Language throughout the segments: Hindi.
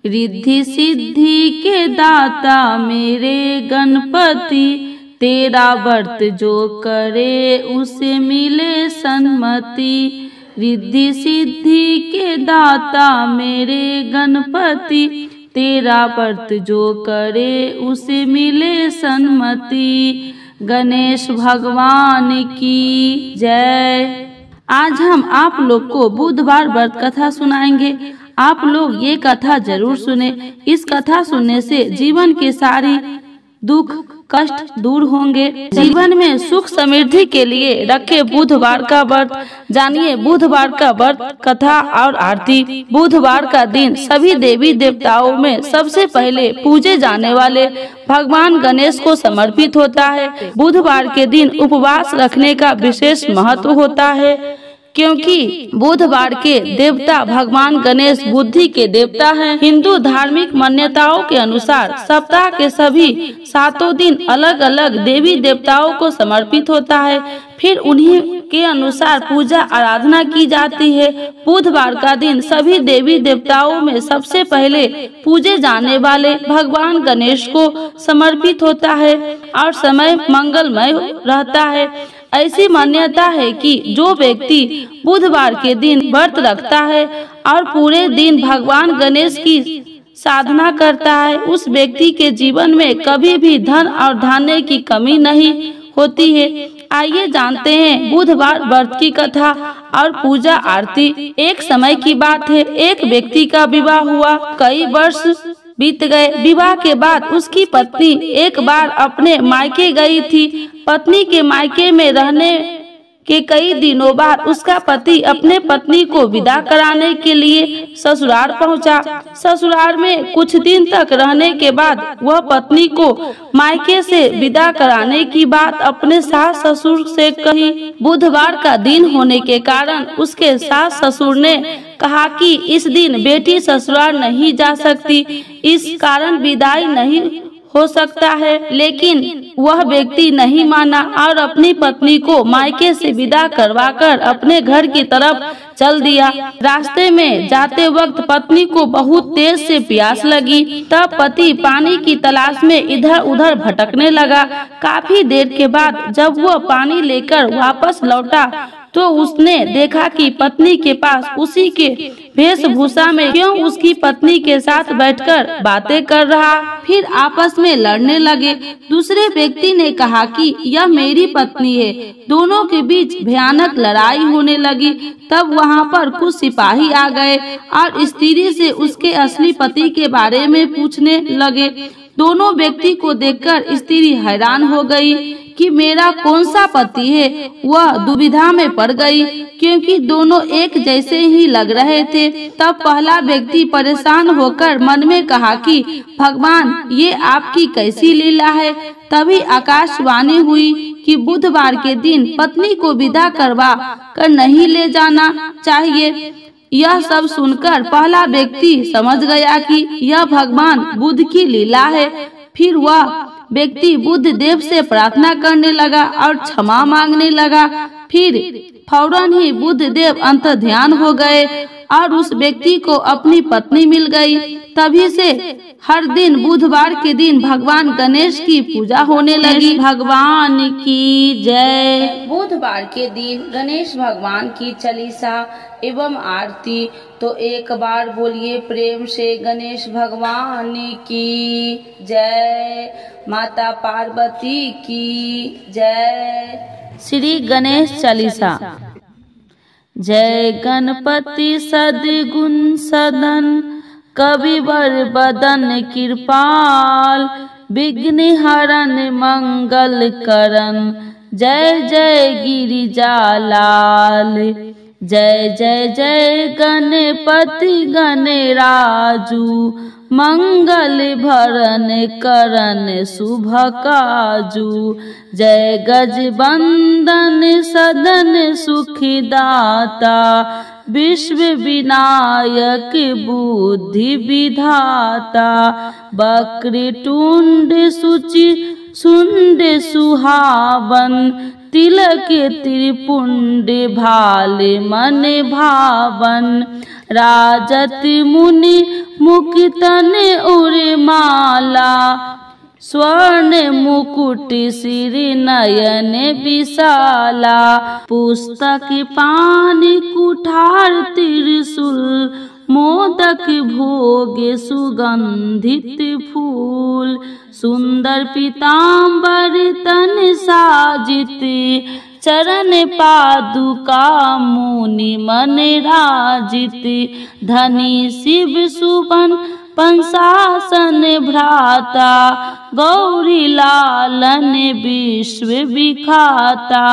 रिद्धि सिद्धि के दाता मेरे गणपति, तेरा व्रत जो करे उसे मिले सन्मति। रिद्धि सिद्धि के दाता मेरे गणपति, तेरा व्रत जो करे उसे मिले सन्मति। गणेश भगवान की जय। आज हम आप लोग को बुधवार व्रत कथा सुनाएंगे। आप लोग ये कथा जरूर सुने। इस कथा सुनने से जीवन के सारी दुख कष्ट दूर होंगे। जीवन में सुख समृद्धि के लिए रखे बुधवार का व्रत। जानिए बुधवार का व्रत कथा और आरती। बुधवार का दिन सभी देवी देवताओं में सबसे पहले पूजे जाने वाले भगवान गणेश को समर्पित होता है। बुधवार के दिन उपवास रखने का विशेष महत्व होता है, क्योंकि बुधवार के देवता भगवान गणेश बुद्धि के देवता हैं। हिंदू धार्मिक मान्यताओं के अनुसार सप्ताह के सभी 7 दिन अलग अलग देवी देवताओं को समर्पित होता है, फिर उन्हीं के अनुसार पूजा आराधना की जाती है। बुधवार का दिन सभी देवी देवताओं में सबसे पहले पूजे जाने वाले भगवान गणेश को समर्पित होता है और समय मंगलमय रहता है। ऐसी मान्यता है कि जो व्यक्ति बुधवार के दिन व्रत रखता है और पूरे दिन भगवान गणेश की साधना करता है, उस व्यक्ति के जीवन में कभी भी धन और धान्य की कमी नहीं होती है। आइए जानते हैं बुधवार व्रत की कथा और पूजा आरती। एक समय की बात है, एक व्यक्ति का विवाह हुआ। कई वर्ष बीत गए। विवाह के बाद उसकी पत्नी एक बार अपने मायके गई थी। पत्नी के मायके में रहने के कई दिनों बाद उसका पति अपने पत्नी को विदा कराने के लिए ससुराल पहुंचा। ससुराल में कुछ दिन तक रहने के बाद वह पत्नी को मायके से विदा कराने की बात अपने सास ससुर से कही। बुधवार का दिन होने के कारण उसके सास ससुर ने कहा कि इस दिन बेटी ससुराल नहीं जा सकती, इस कारण विदाई नहीं हो सकता है। लेकिन वह व्यक्ति नहीं माना और अपनी पत्नी को मायके से विदा करवाकर अपने घर की तरफ चल दिया। रास्ते में जाते वक्त पत्नी को बहुत तेज से प्यास लगी। तब पति पानी की तलाश में इधर उधर भटकने लगा। काफी देर के बाद जब वह पानी लेकर वापस लौटा तो उसने देखा कि पत्नी के पास उसी के वेशभूषा में क्यों उसकी पत्नी के साथ बैठकर बातें कर रहा। फिर आपस में लड़ने लगे। दूसरे व्यक्ति ने कहा कि यह मेरी पत्नी है। दोनों के बीच भयानक लड़ाई होने लगी। तब वहां पर कुछ सिपाही आ गए और स्त्री से उसके असली पति के बारे में पूछने लगे। दोनों व्यक्ति को देखकर स्त्री हैरान हो गई कि मेरा कौन सा पति है। वह दुविधा में पड़ गई क्योंकि दोनों एक जैसे ही लग रहे थे। तब पहला व्यक्ति परेशान होकर मन में कहा कि भगवान, ये आपकी कैसी लीला है। तभी आकाशवाणी हुई कि बुधवार के दिन पत्नी को विदा करवा कर नहीं ले जाना चाहिए। यह सब सुनकर पहला व्यक्ति समझ गया कि यह भगवान बुद्ध की लीला है। फिर वह व्यक्ति बुद्ध देव से प्रार्थना करने लगा और क्षमा मांगने लगा। फिर फौरन ही बुद्ध देव अंतर्ध्यान हो गए और उस व्यक्ति को अपनी पत्नी मिल गई। तभी से हर दिन बुधवार के दिन भगवान गणेश की पूजा होने लगी। भगवान की जय। बुधवार के दिन गणेश भगवान की चालीसा एवं आरती। तो एक बार बोलिए प्रेम से गणेश भगवान की जय। माता पार्वती की जय। श्री गणेश चालीसा। जय गणपति सद्गुण सदन, कविवर बदन कृपाल, विघ्न हरण मंगल करण, जय जय गिरिजालाल। जय जय जय गणपति गणराजू, मंगल भरण करण शुभ काजू। जय गजबंदन सदन सुखदाता, विश्व विनायक बुद्धि विधाता। वक्रतुंड सुचि सुंड सुहावन, तिलक त्रिपुंड भाल मन भावन। राजत मुनि मुकुटन उरे माला, स्वर्ण मुकुट सिर नयन विशाला। पुस्तक पान कुठार त्रिशूल, मोदक भोग सुगंधित फूल। सुंदर पीताम्बर तन साजित, चरण पादुका मुनि मन राजित। धनी शिव सुबन पंसासन भ्राता, गौरी लालन विश्व विखाता।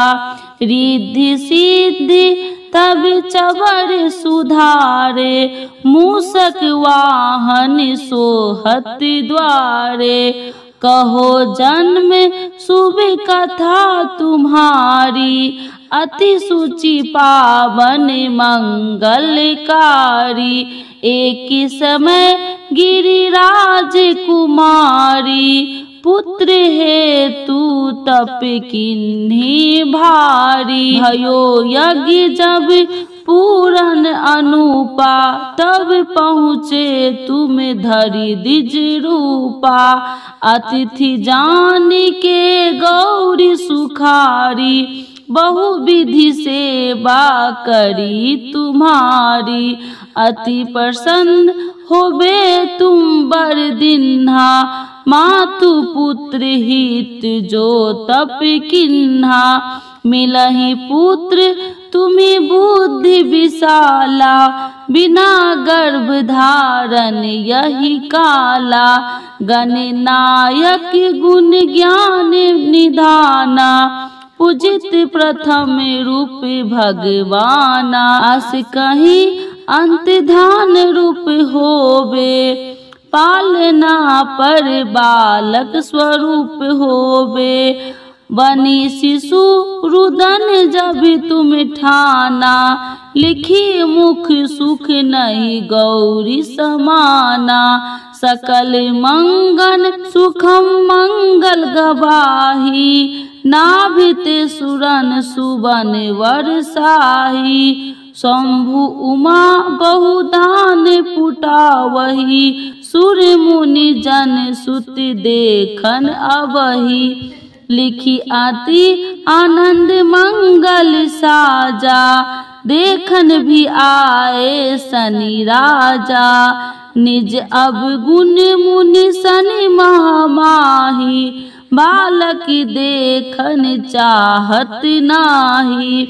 रिद्धि सिद्धि तब चवर सुधारे, मूषक वाहन सोहत द्वारे। कहो जन्म शुभ कथा तुम्हारी, अति सुचि पावन मंगलकारी। एक समय गिरिराज कुमारी, पुत्र हेतु तप किन्ही भारी। भयो यज्ञ जब पूरन अनुपा, तब पहुँचे तुम धरि द्विज रूपा। अतिथि जान के गौरी सुखारी, बहुविधि सेवा करी तुम्हारी। अति प्रसन्न होबे तुम बर दिन्हा, मातु पुत्र हित जो तप किन्हा। मिलहि पुत्र तुम्हें बुद्धि विशाला, बिना गर्भ धारण यही काला। गणनायक गुण ज्ञान निधाना, पूजित प्रथम रूप भगवाना। अस कहीं अंत ध्यान रूप होवे, पालना पर बालक स्वरूप होवे। बनी शिशु रुदन जब तुम ठाना, लिखी मुख सुख नहीं गौरी समाना। सकल मंगल सुखम मंगल गवाही, नाभित सुरन सुबन वर्षाही। शंभु उमा बहुदान पुटावही, सुर मुनि जन सुत देखन अबही। लिखी आती आनंद मंगल साजा, देखन भी आए शनि राजा। निज अवगुण मुनि शनि महामाही, बालक देखन चाहत नाही।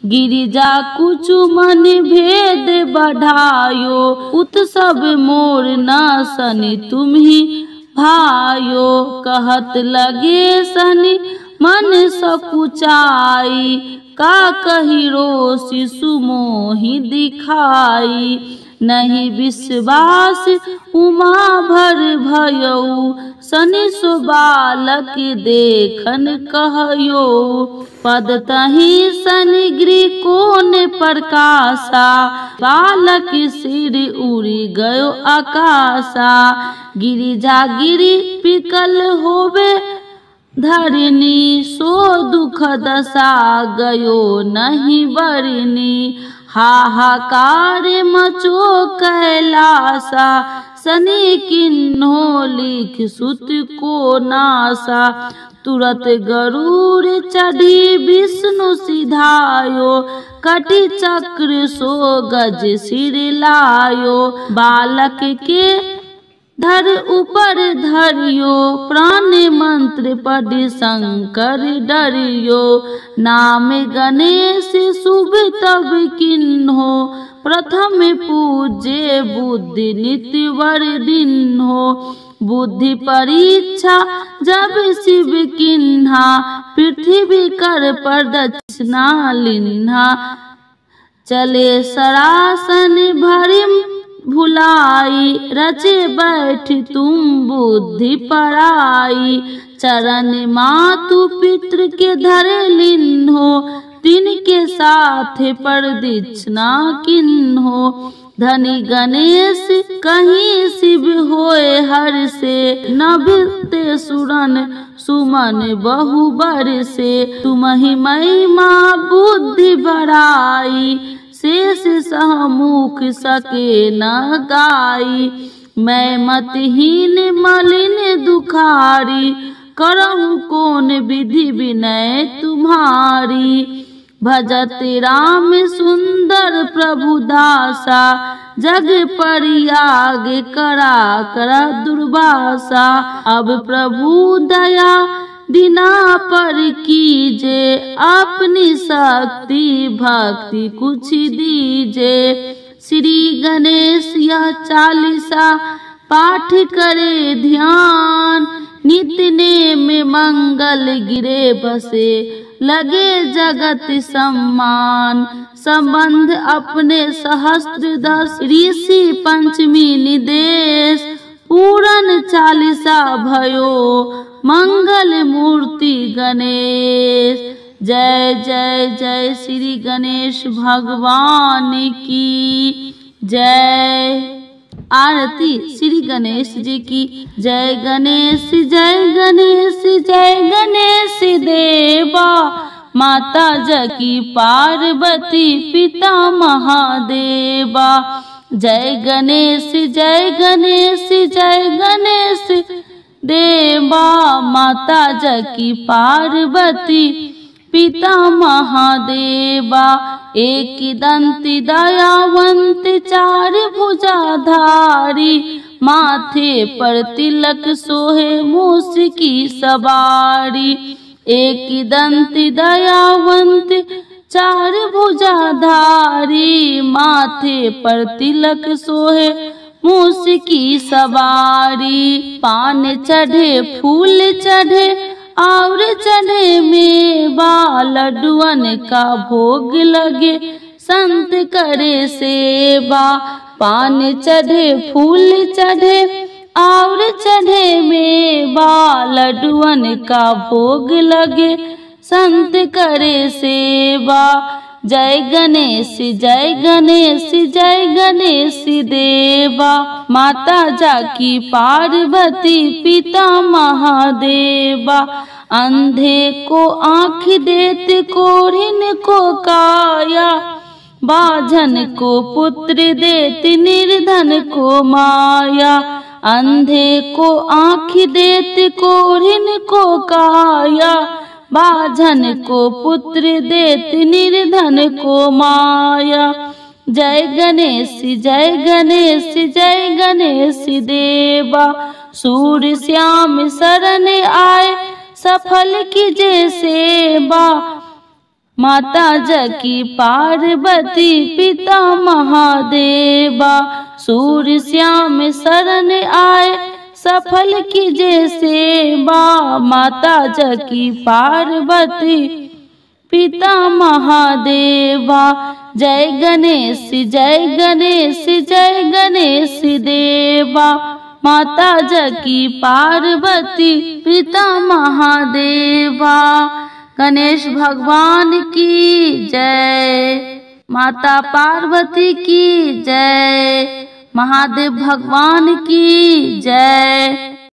गिरिजा कुछ मन भेद बढ़ायो, उत्सव मोर न शनि तुम्ही भायो। कहत लगे शनि मन सकुचाई, का कही रो शिशु मोहि दिखाई। नहीं विश्वास उमा भर भयऊ, शनि सो बालक देखन कहयो। पद तही शनि गृह कोन प्रकाशा, बालक सिर उड़ी गयो आकाशा। गिरिजा गिरि पिकल होवे धरनी, सो दुख दशा गयो नहीं बरनी। हाहाकार मचो कैलासा, शनि किन्हो लिख सुत को नासा। तुरत गरुड़ चढ़ी विष्णु सिधायो, कटि चक्र सो गज सिर लायो। बालक के धर ऊपर धरियो, प्राण मंत्र पढ़ि शंकर डरियो। नाम गणेश शुभ तब किन्हो, प्रथम पूजे बुद्धि नित्य वर्धिन्हो। बुद्धि परीक्षा जब शिव किन्हा, पृथ्वी कर प्रदक्षिणा लिन्हा। चले सरासन भरिम भुलाई, रचे बैठ तुम बुद्धि पराई। चरण मातु पितृ के धर लिन्हो, तिनके साथ प्रदक्षिणा किन्हो। धनी गणेश कहीं शिव होए हर से, नभिते सुरन सुमन बहुबर से। तुम्हि महिमा बुद्धि बढ़ाई, शेष सहमुख सके न गाई। मैं मतहीन मलिन दुखारी, करहु कौन विधि विनय तुम्हारी। भजत राम सुंदर प्रभु दासा, जग परियाग करा करा दुर्वासा। अब प्रभु दया दीना पर कीजे, अपनी शक्ति भक्ति कुछ दीजे। श्री गणेश यह चालीसा पाठ करे ध्यान, नित्य नेम मंगल गिरे बसे, लगे जगत सम्मान। संबंध अपने सहस्त्र दस, ऋषि पंचमी निदेश। पूरन चालीसा भयो, मंगल मूर्ति गणेश। जय जय जय श्री गणेश भगवान की जय। आरती श्री गणेश जी की। जय गणेश जय गणेश जय गणेश देवा, माता जकी पार्वती पिता महादेवा। जय गणेश जय गणेश जय गणेश देवा, माता जकी पार्वती पिता महादेवा। एक दंती दयावंत चार भुजाधारी, माथे पर तिलक सोहे मूस की सवारी। एक दंती दयावंत चार भुजाधारी, माथे पर तिलक सोहे मूस की सवारी। पान चढ़े फूल चढ़े और चढ़े मेवा, लड्डुअन का भोग लगे संत करे सेवा। पान चढ़े फूल चढ़े और चढ़े मेवा, लड्डुअन का भोग लगे संत करे सेवा। जय गणेश जय गणेश जय गणेश देवा, माता जाकी पार्वती पिता महादेवा। अंधे को आँख देते कोढ़िन को काया, बाझन को पुत्र देते निर्धन को माया। अंधे को आँख देते कोढ़िन को काया, बाझन को पुत्र देते निर्धन को माया। जय गणेश जय गणेश जय गणेश देवा, सूर श्याम शरण आए सफल कीजे सेवा। माता जकी पार्वती पिता महादेवा, सूर श्याम शरण आए सफल कीजे सेवा। माता जकी पार्वती पिता महादेवा। जय गणेश जय गणेश जय गणेश देवा, माता जकी पार्वती पिता महादेवा। गणेश भगवान की जय, माता पार्वती की जय, महादेव भगवान की जय।